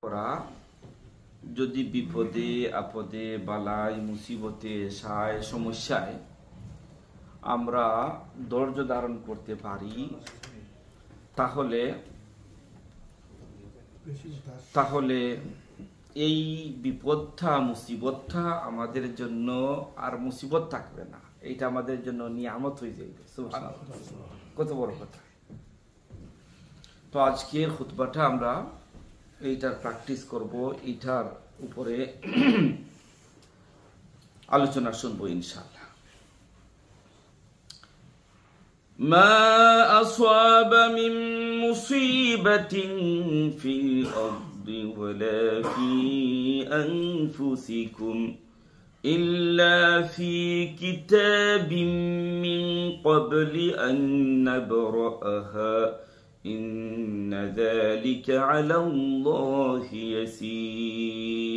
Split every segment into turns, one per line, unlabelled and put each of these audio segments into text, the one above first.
ওরা যদি বিপদে আপদে বালাই মুসিবতে সায় সমস্যায় আমরা ধৈর্য ধারণ করতে পারি তাহলে এই বিপদটা মুসিবতটা আমাদের জন্য আর মুসিবত থাকবে না, এটা আমাদের জন্য নিয়ামত হয়ে যাবে। সুবহানাল্লাহ, কত বড় কথা। তো আজকের খুতবাটা আমরা এইটার প্র্যাকটিস করব, এইটার উপরে আলোচনা শুনবো ইনশাআল্লাহ। মা আসওয়াবা মিন মুসিবাতিন ফিল আরদি ওয়ালা ফি আনফুসিকুম ইল্লা ফি কিতাবিম মিন ক্বাবলি আন নাবরাহা ইন্না যালিকা আলা আল্লাহি ইয়াসীর।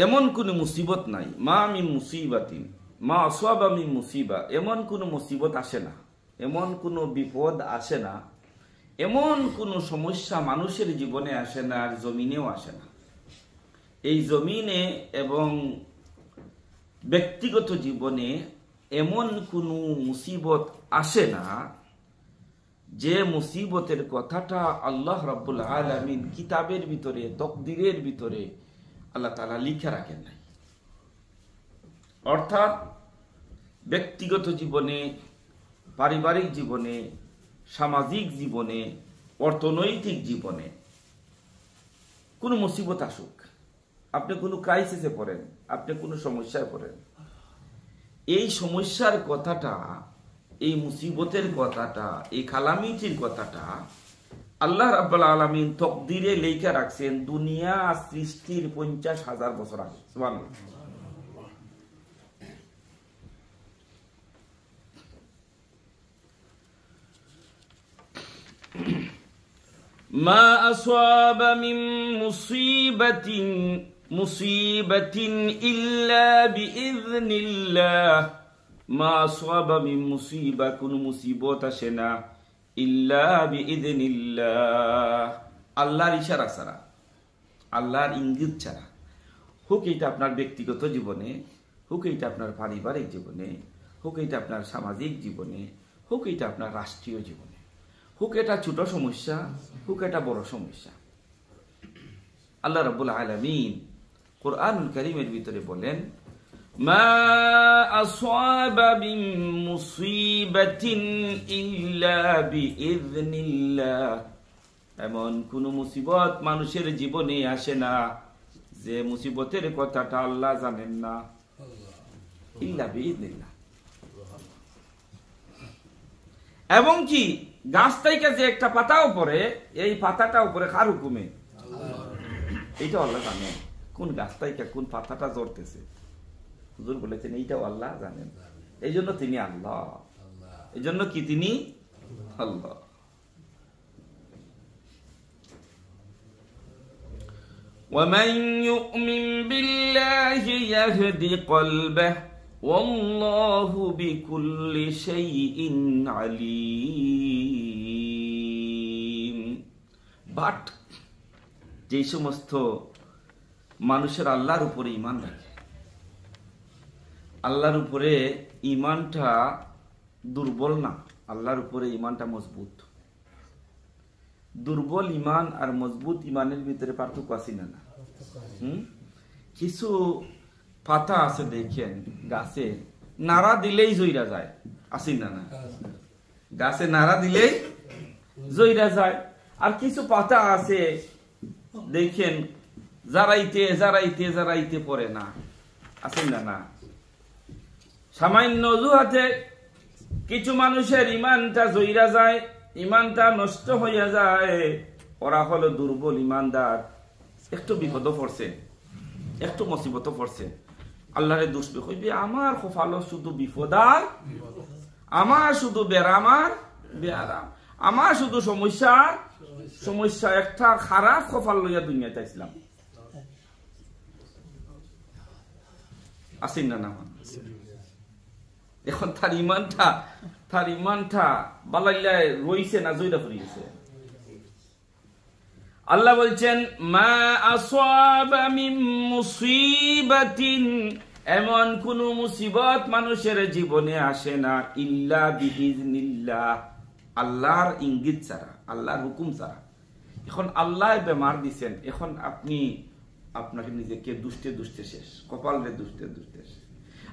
এমন কোন মুসিবত নাই, মা মিন মুসিবাতিন, মা আসওয়াবা মিন মুসিবা, এমন কোন মুসিবত আসে না, এমন কোন বিপদ আসে না, এমন কোন সমস্যা মানুষের জীবনে আসে না, আর জমিনেও আসে না। এই জমিনে এবং ব্যক্তিগত জীবনে এমন কোন মুসিবত আসে না যে মুসিবতের কথাটা আল্লাহ রাব্বুল আলামিন কিতাবের ভিতরে, তকদিরের ভিতরে আল্লাহ তাআলা লিখে রাখেন নাই। অর্থাৎ ব্যক্তিগত জীবনে, পারিবারিক জীবনে, সামাজিক জীবনে, অর্থনৈতিক জীবনে কোনো মুসিবত আসুক, আপনি কোনো ক্রাইসিসে পড়েন, আপনি কোনো সমস্যায় পড়েন, এই সমস্যার কথাটা, এই মুসিবতের কথাটা, এই কালামিটির কথাটা আল্লাহ রাব্বুল আলামিন তকদিরে লেখা রাখছেন দুনিয়া সৃষ্টির 50,000 বছর আগে। সুবহানাল্লাহ। মা আসওয়াবা মিন মুসিবাতিন ইল্লা বিইذনিল্লাহ, মা আসওয়াবা মিন মুসিবা, কোন মুসিবত আসে না ইল্লা বিইذনিল্লাহ, আল্লাহর ইশারা ছাড়া, আল্লাহর ইঙ্গিত ছাড়া। হোক এটা আপনার ব্যক্তিগত জীবনে, হোক এটা আপনার পারিবারিক জীবনে, হোক এটা আপনার সামাজিক জীবনে, হোক এটা আপনার রাষ্ট্রীয় জীবনে, হোক এটা ছোট সমস্যা, হোক এটা বড় সমস্যা, আল্লাহ রাব্বুল আলামিন কুরআনুল কারীমের ভিতরে বলেন মা আসওয়াবা মিন মুসিবাতিন ইল্লা বিইذনিল্লাহ, এমন কোন মুসিবত মানুষের জীবনে আসে না যে মুসিবতের কথাটা আল্লাহ জানেন না, ইল্লা বিইذনিল্লাহ। এবং কি গাছ থেকে যে একটা পাতাও পড়ে, এই পাতাটা উপরে কার হুকুমে? এইটা আল্লাহ জানেন, কোন গাছ থেকে কোন পাতাটা ঝরতেছে। হুজুর বলেছেন এইটাও আল্লাহ জানেন, এই জন্য তিনি আল্লাহ, এই জন্য কি তিনি আল্লাহ। وَمَن يُؤْمِن بِاللَّهِ يَهْدِ قَلْبَهُ وَاللَّهُ بِكُلِّ شَيْءٍ عَلِيمٌ। বাট যে সমস্ত মানুষের আল্লাহর উপরে ঈমান রাখে, আল্লাহর উপরে ঈমানটা দুর্বল না, আল্লাহর উপরে ঈমানটা মজবুত। দুর্বল ঈমান আর মজবুত ঈমানের ভিতরে পার্থক্য আছে না? কিছু পাতা আছে দেখেন গাছে, নাড়া দিলেই জইরা যায়, আসি না? গাছে নাড়া দিলেই জইরা যায়। আর কিছু পাতা আছে দেখেন জারাইতে জারাইতে জারাইতে পড়ে না, আসেন না? সামান্য অজুহাতে কিছু মানুষের ইমানটা জইরা যায়, ইমানটা নষ্ট হইয়া যায়, ওরা হলো দুর্বল ইমানদার। একটু বিপদ পড়ছে, একটু মুসিবত পড়ছে, আল্লাহরে দোষ কইবে আমার কপাল শুধু বিপদ, আর আমার শুধু বেরামার বেআরাম, আমার শুধু সমস্যা, একটা খারাপ কপাল লইয়া দুনিয়াতে আসলাম। আসেন না? এখন তার ইমানটা তার ইমানটা বালাইলায় রইছে না জয়রা পড়িয়েছে। আল্লাহ বলছেন মা আসাবা মিন মুসিবাতিন, এমন কোন মুসিবত মানুষের জীবনে আসে না ইল্লা বিইজনিল্লাহ, আল্লাহর ইঙ্গিত ছাড়া, আল্লাহর হুকুম ছাড়া। এখন আল্লাহ বেমার দিছেন, এখন আপনি আপনাকে নিজেকে দুষ্টে দুষ্টে শেষ, কপালে দুষ্টে দুষ্টে শেষ।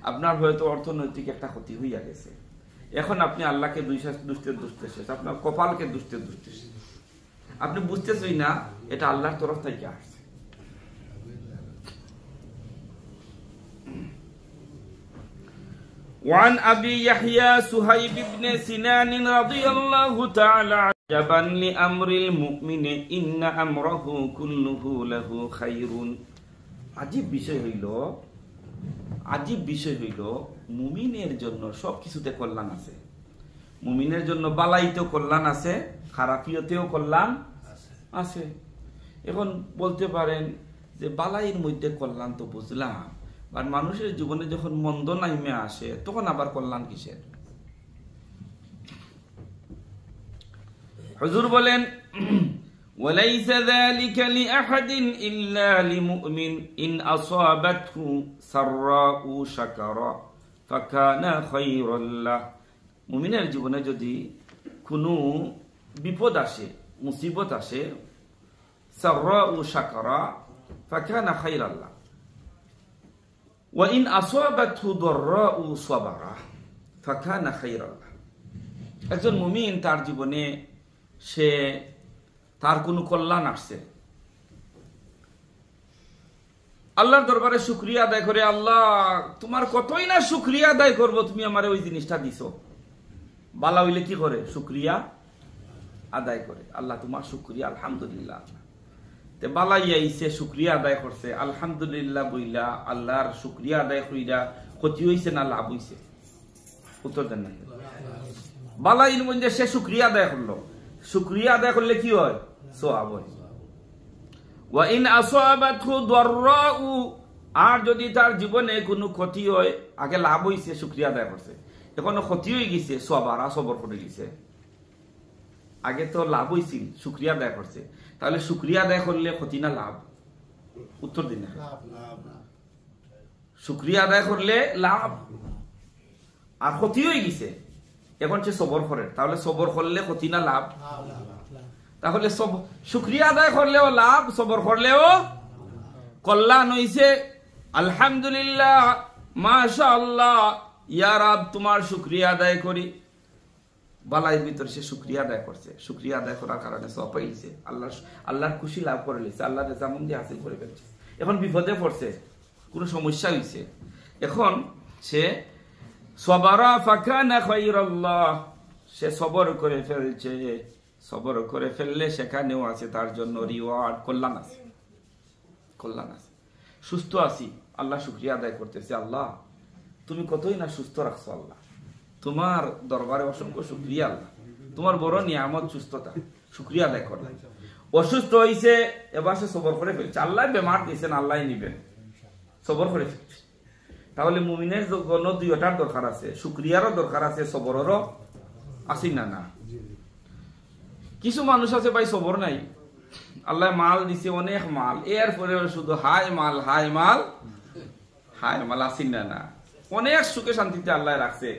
আপনার হয়তো অর্থনৈতিক একটা ক্ষতি হইয়া গেছে, এখন আপনি আল্লাহকে দুষ্টে দুষ্টে শেষ, আপনার কপালকে দুষ্টে দুষ্টে শেষ। আপনি বুঝতেছই না এটা আল্লাহর তরফ থেকে আসছে। وعن أبي يحيى سهيب بن سنان رضي الله تعالى عجبا لأمر المؤمن إن أمره كله له خير। আজীব বিষয় হইল মুমিনের জন্য সবকিছুতে কল্যাণ আছে। মুমিনের জন্য বালাইতেও কল্যাণ আছে, খারাপিয়তেও কল্যাণ আছে। এখন বলতে পারেন যে বালাইয়ের মধ্যে কল্যাণ তো বুঝলাম, আর মানুষের জীবনে যখন মন্দ নাইমে আসে তখন আবার কল্যাণ কিসের? হুজুর বলেন ওয়ালাইসা যালিকা লিআহাদিন ইল্লা লিমুমিন ইন আসাবাতহু সাররাউ শাকারা ফাকানা খায়রাল লাহ। মুমিনের জীবনে যদি কোনো বিপদ আসে, মুসিবত আসে, সাররাউ শাকারা ফাকানা খায়রাল লাহ, ওয়া ইন আসাবাতহু দাররাউ সাবারা ফাকানা খায়রাল লাহ। একজন মুমিন তার জীবনে সে তার কোনো কল্যাণ আসছে, আল্লাহর দরবারে শুকরিয়া আদায় করে, আল্লাহ তোমার কতই না শুকরিয়া আদায় করবো, তুমি আমারে ওই জিনিসটা দিছো। বালা হইলে কি করে? শুকরিয়া আদায় করে, আল্লাহ তোমার শুকরিয়া, আলহামদুলিল্লাহ। তে বালাই আইছে, শুকরিয়া আদায় করছে, আলহামদুলিল্লাহ বইলা আল্লাহর শুকরিয়া আদায় কইরা ক্ষতি হইছে না লাভ হইছে? উত্তর দেন না। বালাইর মধ্যে সে শুকরিয়া আদায় করলো, শুকরিয়া আদায় করলে কি হয়? সওয়াব হয়। ওয়া ইন আসাবাতহু দাররাউ, আর যদি তার জীবনে কোনো ক্ষতি হয়, আগে লাভ হইছে শুকরিয়া আদায় করছে, এখন ক্ষতি হয়ে গেছে, সবারা সবর করে গেছে। আগে তো লাভ হইছিল, শুকরিয়া আদায় করছে, তাহলে শুকরিয়া আদায় করলে ক্ষতি না লাভ? উত্তর দিন না। শুকরিয়া আদায় করলে লাভ, আর ক্ষতি হয়ে গেছে, এখন সে সবর করে, তাহলে সবর করলে ক্ষতি না লাভ? তাহলে সব শুকরিয়া আদায় করলেও লাভ, সবর করলেও কল্যাণ হইছে। আলহামদুলিল্লাহ, মাশাআল্লাহ, ইয়া রাব তোমার শুকরিয়া আদায় করি। বালাইয়ের ভিতরে সে শুকরিয়া আদায় করছে, শুকরিয়া আদায় করার কারণে সওয়াব পাইছে, আল্লাহর খুশি লাভ করে লিছে, আল্লাহর রেজামন্দি হাসিল করে ফেলছে। এখন বিপদে পড়ছে, কোনো সমস্যা হইছে, এখন সে সবারা ফাকানা খায়রাল্লাহ, সে সবর করে ফেলছে। সবর করে ফেললে সেখানেও আছে তার জন্য রিওয়ার্ড, কল্যাণ আছে, কল্যাণ আছে। সুস্থ আছি, আল্লাহ শুকরিয়া আদায় করতেছে, আল্লাহ তুমি কতই না সুস্থ রাখছো, আল্লাহ তোমার দরবারে অসংখ্য শুকরিয়া, আল্লাহ তোমার বড় নিয়ামত সুস্থতা, শুকরিয়া আদায় করলাম। অসুস্থ হইছে, এবার সে সবর করে ফেলছে, আল্লাহ বেমার দিয়েছেন, আল্লাহ নিবেন, সবর করে ফেলছে। তাহলে মুমিনের জন্য দুইটার দরকার আছে, শুকরিয়ারও দরকার আছে, সবরেরও আছে না? না, কিছু মানুষ আছে ভাই সবর নাই, আল্লাহ মাল দিছে, অনেক মাল, এরপরে শুধু হাই মাল হাই মাল হাই মাল, আসিন না? না, অনেক সুখে শান্তিতে আল্লাহ রাখছে,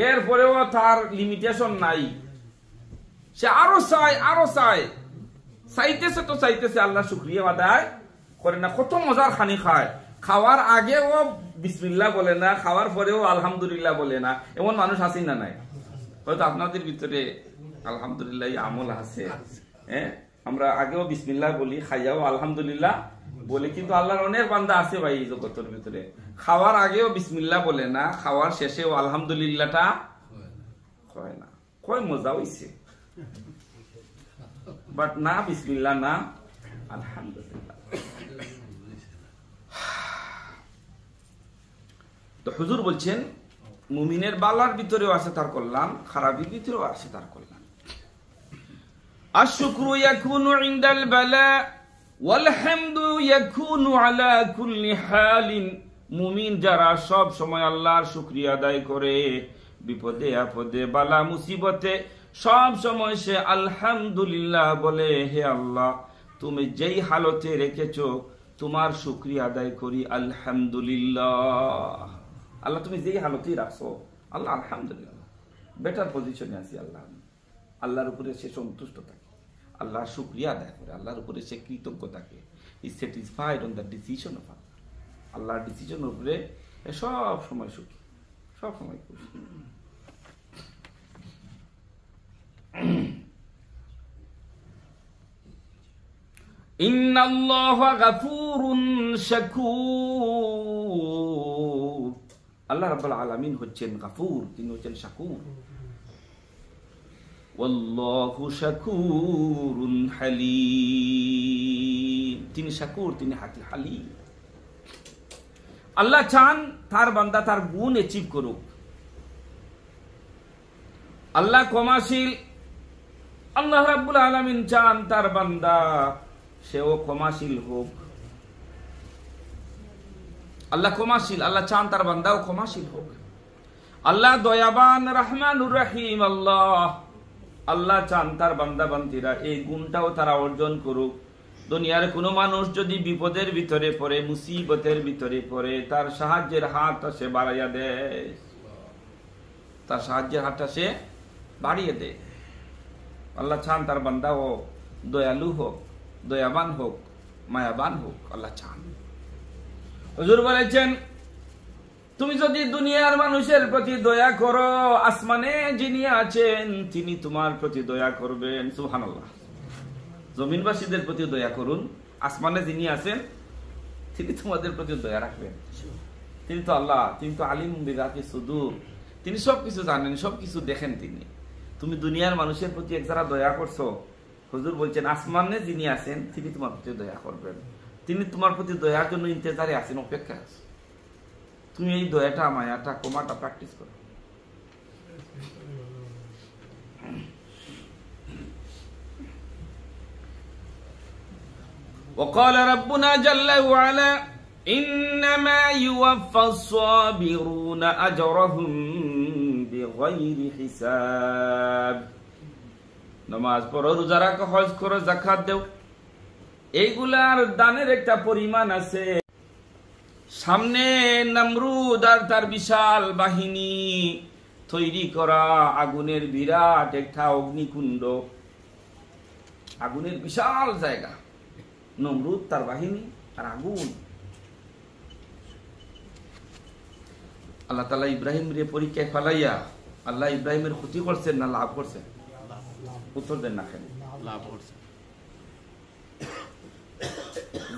এরপরেও তার লিমিটেশন নাই, সে আরো চায়, আরো চায়, চাইতেছে তো চাইতেছে, আল্লাহ শুকরিয়া আদায় করে না। কত মজার খানি খায়, খাওয়ার আগেও বিসমিল্লাহ বলে না, খাওয়ার পরেও আলহামদুলিল্লাহ বলে না, এমন মানুষ আসেন না? নাই? হয়তো আপনাদের ভিতরে আলহামদুলিল্লাহ আমল আছে, হ্যাঁ, আমরা আগেও বিসমিল্লাহ বলি, খাইয়াও আলহামদুলিল্লাহ বলি, কিন্তু আল্লাহর অনেক বান্দা আছে ভাই এই জগতের ভিতরে, খাওয়ার আগেও বিসমিল্লাহ বলে না, খাওয়ার শেষেও আলহামদুলিল্লাহটা হয় না। কয় মজা হইছে, বাট না বিসমিল্লাহ না আলহামদুলিল্লাহ। তো হুজুর বলছেন মুমিনের বালার ভিতরেও আছে তার কল্যাণ, খারাপের ভিতরেও আছে তার কল্যাণ। আশ-শুকরু ইয়াকুনু ইনদাল বালা ওয়াল হামদু ইয়াকুনু আলা কুল্লি হালিন। মুমিন যারা সব সময় আল্লাহর শুকরিয়া আদায় করে, বিপদে আপদে বালা মুসিবতে সব সময় সে আলহামদুলিল্লাহ বলে। হে আল্লাহ, তুমি যেই হালতে রেখেছো তোমার শুকরিয়া আদায় করি আলহামদুলিল্লাহ। আল্লাহ তুমি যেই হালতেই রাখছো আল্লাহ আলহামদুলিল্লাহ, বেটার পজিশনে আছি আল্লাহ। আল্লাহর উপরে সে সন্তুষ্ট থাকে, আল্লাহর শুকরিয়া আদায় করে, আল্লাহর উপরে সে কৃতজ্ঞ থাকে। Is satisfied on the decision of Allah. আল্লাহর ডিসিশনের উপরে সব সময় সুখী, সব সময় খুশি। ইন্নাল্লাহা গাফুরুন শাকুর। আল্লাহ রাব্বুল আলামিন হচ্ছেন গাফুর, তিনি হচ্ছেন শাকুর। ওয়াল্লাহু শাকুরুন হালিম, তিনি শাকুর, তিনি হালিম। আল্লাহ চান তার বান্দা তার গুণ অ্যাচিভ করুক। আল্লাহ ক্ষমাশীল, আল্লাহ রাব্বুল আলামিন চান তার বান্দা সেও ক্ষমাশীল হোক। আল্লাহ ক্ষমাশীল, আল্লাহ চান তার বান্দাও ক্ষমাশীল হোক। আল্লাহ দয়াবান রহমানুর রহিম। আল্লাহ চান তার বান্দা বান্দিরা এই গুণটাও তারা অর্জন করুক। দুনিয়ার কোনো মানুষ যদি বিপদের ভিতরে পড়ে, মুসিবতের ভিতরে পড়ে, তার সাহায্যের হাতটা সে বাড়াইয়া দেয়, তার সাহায্যের হাতটা সে বাড়িয়ে দেয়। আল্লাহ চান তার বান্দা হোক দয়ালু হোক, দয়াবান হোক, মায়াবান হোক। আল্লাহ চান। হুজুর বলেছেন, তুমি যদি দুনিয়ার মানুষের প্রতি দয়া করো, আসমানে যিনি আছেন তিনি তোমার প্রতি দয়া করবেন। সুবহানাল্লাহ। জমিনবাসীদের প্রতি দয়া করুন, আসমানে যিনি আছেন তিনি তোমাদের প্রতি দয়া রাখবেন। তিনি তো আল্লাহ, তিনি তো আলিম বিগাতি সুদূর, তিনি সবকিছু জানেন, সবকিছু দেখেন তিনি। তুমি দুনিয়ার মানুষের প্রতি এক যারা দয়া করছো, হুজুর বলছেন আসমানে যিনি আছেন তিনি তোমার প্রতি দয়া করবেন। তিনি তোমার প্রতি দয়ার জন্য ইন্তজারে আছেন, অপেক্ষা আছে। তুমি এই দয়াটা, মায়াটা, ক্ষমাটা প্র্যাকটিস করো। وقال ربنا جل وعلا إنما يوفى الصابرون أجرهم بغير حساب। নামাজ পড়ো, রোজা রাখো, হজ করো, যাকাত দাও, এইগুলার দানের একটা পরিমাণ আছে। সামনে নমরুদ আর তার বিশাল বাহিনী তৈরি করা আগুনের বিরাট একটা অগ্নিকুণ্ড, আগুনের বিশাল জায়গা, নমরুদ তার বাহিনী আর আগুন। আল্লাহ তাআলা ইব্রাহিম রে পরীক্ষায় ফেলাইয়া আল্লাহ ইব্রাহিমের ক্ষতি করছেন না লাভ করছেন? উত্তর দেন না কেন? লাভ করছেন।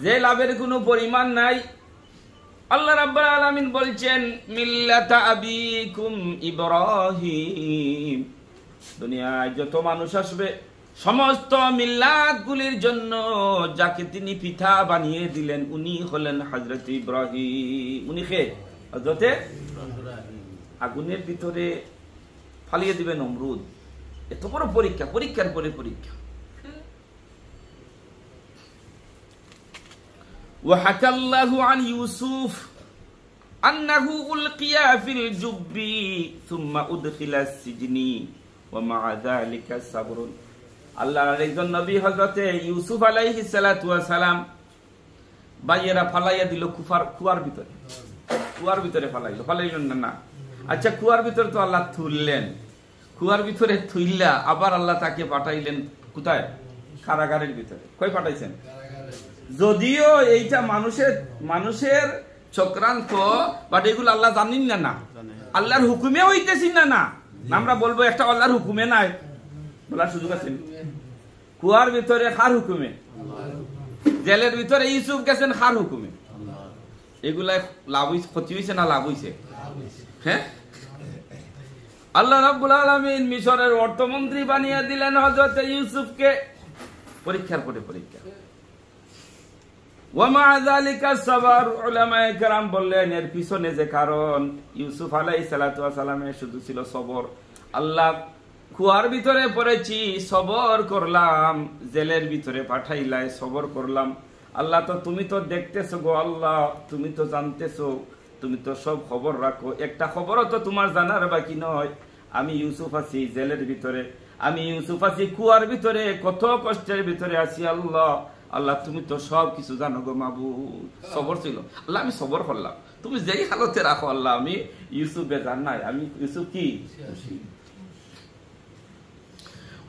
যে লাভের কোনো পরিমাণ নাই। আল্লাহ রাব্বুল আলামিন বলছেন মিল্লাতা আবিকুম ইব্রাহিম। দুনিয়ায় যত মানুষ আসবে সমস্ত মিল্লাতগুলির জন্য যাকে তিনি পিতা বানিয়ে দিলেন উনি হলেন হযরত ইব্রাহিম। উনি কে? হযরত আগুনের ভিতরে ফালিয়ে দিবে নমরুদ। এত বড় পরীক্ষা, পরীক্ষার পরে পরীক্ষা। وحكى الله عن يوسف أنه ألقي في الجب ثم أدخل السجن ومع ذلك صبر। আল্লাহর একজন নবী হযরত ইউসুফ আলাইহিস সালাতু ওয়াস সালাম বাইয়েরা ফালাইয়া দিল কুয়ার ভিতরে। কুয়ার ভিতরে ফালাইলেন না। আচ্ছা, কুয়ার ভিতরে তো আল্লাহ তুললেন, কুয়ার ভিতরে তুইলা আবার আল্লাহ তাকে পাঠাইলেন কোথায়? কারাগারের ভিতরে। কই পাঠাইছেন? যদিও এইটা মানুষের চক্রান্ত, বাট এগুলো আল্লাহ জানেন না, আল্লাহর হুকুমে হইতেছি না। আমরা বলবো একটা আল্লাহর হুকুমে নাই বলার সুযোগ আছে? কুয়ার ভিতরে কার হুকুমে? জেলের ভিতরে ইউসুফ গেছেন কার হুকুমে? এগুলা লাভ হইছে, ক্ষতি হইছে না লাভ হইছে? হ্যাঁ, আল্লাহ রাব্বুল আলামিন মিশরের অর্থমন্ত্রী বানিয়ে দিলেন হযরত ইউসুফকে। পরীক্ষার পরে পরীক্ষা। ওয়ামা যালিকা সাবর। উলামায়ে কেরাম বললেন এর পিছনে যে কারণ, ইউসুফ আলাইহিস সালাতু ওয়াস সালামের শুধু ছিল সবর। আল্লাহ কুয়ার ভিতরে পড়েছি, সবর করলাম, জেলের ভিতরে পাঠাইলাই, সবর করলাম। আল্লাহ তো তুমি তো দেখতেছো গো, আল্লাহ তুমি তো জানতেছো, তুমি তো সব খবর রাখো, একটা খবরও তো তোমার জানার বাকি নয়। আমি ইউসুফ আছি জেলের ভিতরে, আমি ইউসুফ আছি কুয়ার ভিতরে, কত কষ্টের ভিতরে আছি। আল্লাহ আল্লাহ তুমি তো সব কিছু জানো গো মাবুদ। সবর ছিল আল্লাহ, আমি সবর করলাম, তুমি যেই হালতে রাখো আল্লাহ, আমি ইউসুফ বেজান নাই, আমি ইউসুফ কি।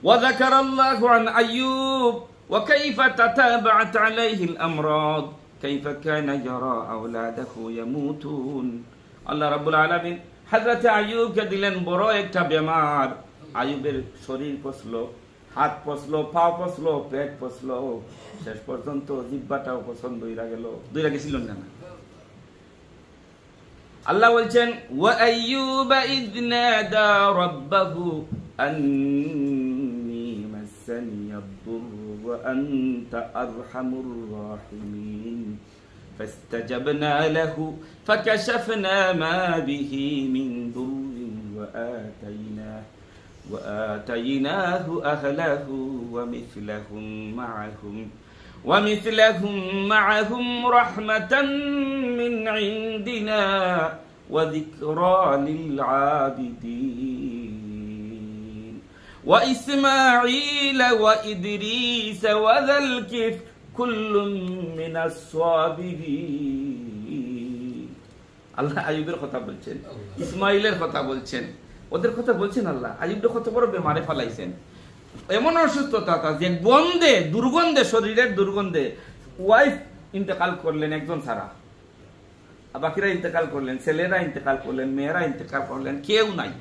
وذكر الله عن أيوب وكيف تتابعت عليه الأمراض كيف كان يرى أولاده يموتون. আল্লাহ রাব্বুল আলামিন হযরত আইয়ুবকে দিলেন বড় একটা বেমার। আইয়ুবের শরীর পচলো, হাত পচলো, পা পচলো, পেট পচলো, শেষ পর্যন্ত জিহ্বাটাও পছন্দ হইরা গেল। দুইরা গেছিল না? আল্লাহ বলছেন ওয়া আইয়ুবা ইয নাদা রাব্বাহু আন্নী মাসানিয়াদ দুররু ওয়া আনতা আরহামুর রাহিমিন ফাস্তাজাবনা লাহু ফাকাশাফনা মা বিহি মিন দুররিন ওয়া আতাইনাহু আহলাহু ومثلهم معهم رحمة من عندنا وذكرى للعابدين وإسماعيل وإدريس وذا الكفل كل من الصابرين. আল্লাহ আইয়ুবের কথা বলছেন, ইসমাইলের কথা বলছেন, ওদের কথা বলছেন। আল্লাহ আইয়ুবের কত বড় বেমারে ফেলাইছেন, এমন অসুস্থতা যে গন্ধে, দুর্গন্ধে, শরীরের দুর্গন্ধে ওয়াইফ ইন্তেকাল করলেন একজন ছাড়া, বাকিরা ইন্তেকাল করলেন, ছেলেরা ইন্তেকাল করলেন, মেয়েরা ইন্তেকাল করলেন, কেউ নাই।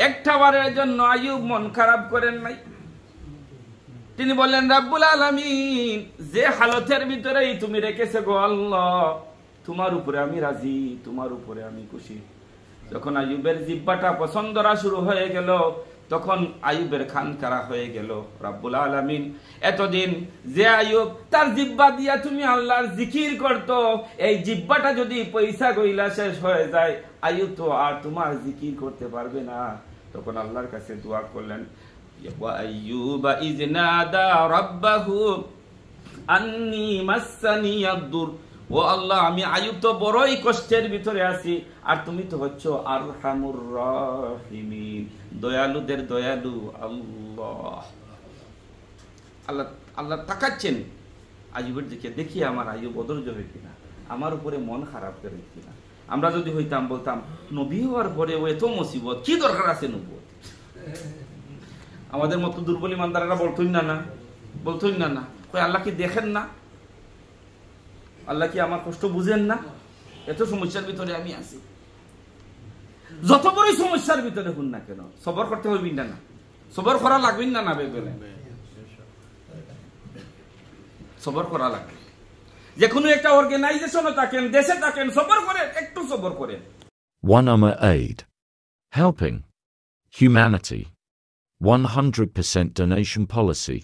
একটা বারের জন্য আইয়ুব মন খারাপ করেন নাই। তিনি বললেন রাব্বুল আলামিন, যে হালতের ভিতরেই তুমি রেখেছে গো আল্লাহ, তোমার উপরে আমি রাজি, তোমার উপরে আমি খুশি। যখন আইয়ুবের জিহ্বাটা পছন্দরা শুরু হয়ে গেল, তখন আইয়ুবের খান কারা হয়ে গেল। রাব্বুল আলামিন এতদিন যে আইয়ুব তার জিহ্বা দিয়া তুমি আল্লাহর জিকির করতো, এই জিহ্বাটা যদি পয়সা গইলা শেষ হয়ে যায়, আইয়ুব তো আর তোমার জিকির করতে পারবে না। তখন আল্লাহর কাছে দোয়া করলেন ওয়া আইয়ুবা ইয নাদা রাব্বাহু আন্নী মাসানিয়াদ দুর। ও আল্লাহ, আমি আইয়ুব তো বড়ই কষ্টের ভিতরে আছি, আর তুমি তো হচ্ছ আরহামুর রাহিমিন, দয়ালুদের দয়ালু আল্লাহ। আল্লাহ আল্লাহ তাকাচ্ছেন আইয়ুবের দিকে, দেখি আমার আইয়ুব অধৈর্য হয় কিনা, আমার উপরে মন খারাপ করে কিনা। আমরা যদি হইতাম বলতাম নবী হওয়ার পরে ও এত মুসিবত, কি দরকার আছে নবুয়ত? আমাদের মতো দুর্বল ইমানদারেরা বলতই না, বলতই না। কই আল্লাহ কি দেখেন না? আল্লাহ কি আমার কষ্ট বুঝেন না? এত সমস্যার ভিতরে আমি আছি। যত বড় সমস্যার ভিতরে হুন না কেন, সবর করতে হইবি না? সবর করা লাগবে না? বেবেলে সবর করা লাগবে। যে কোনো একটা অর্গানাইজেশনে থাকেন, দেশে থাকেন, সবর করেন, একটু সবর করেন।
One Aid. Helping humanity. 100% donation policy.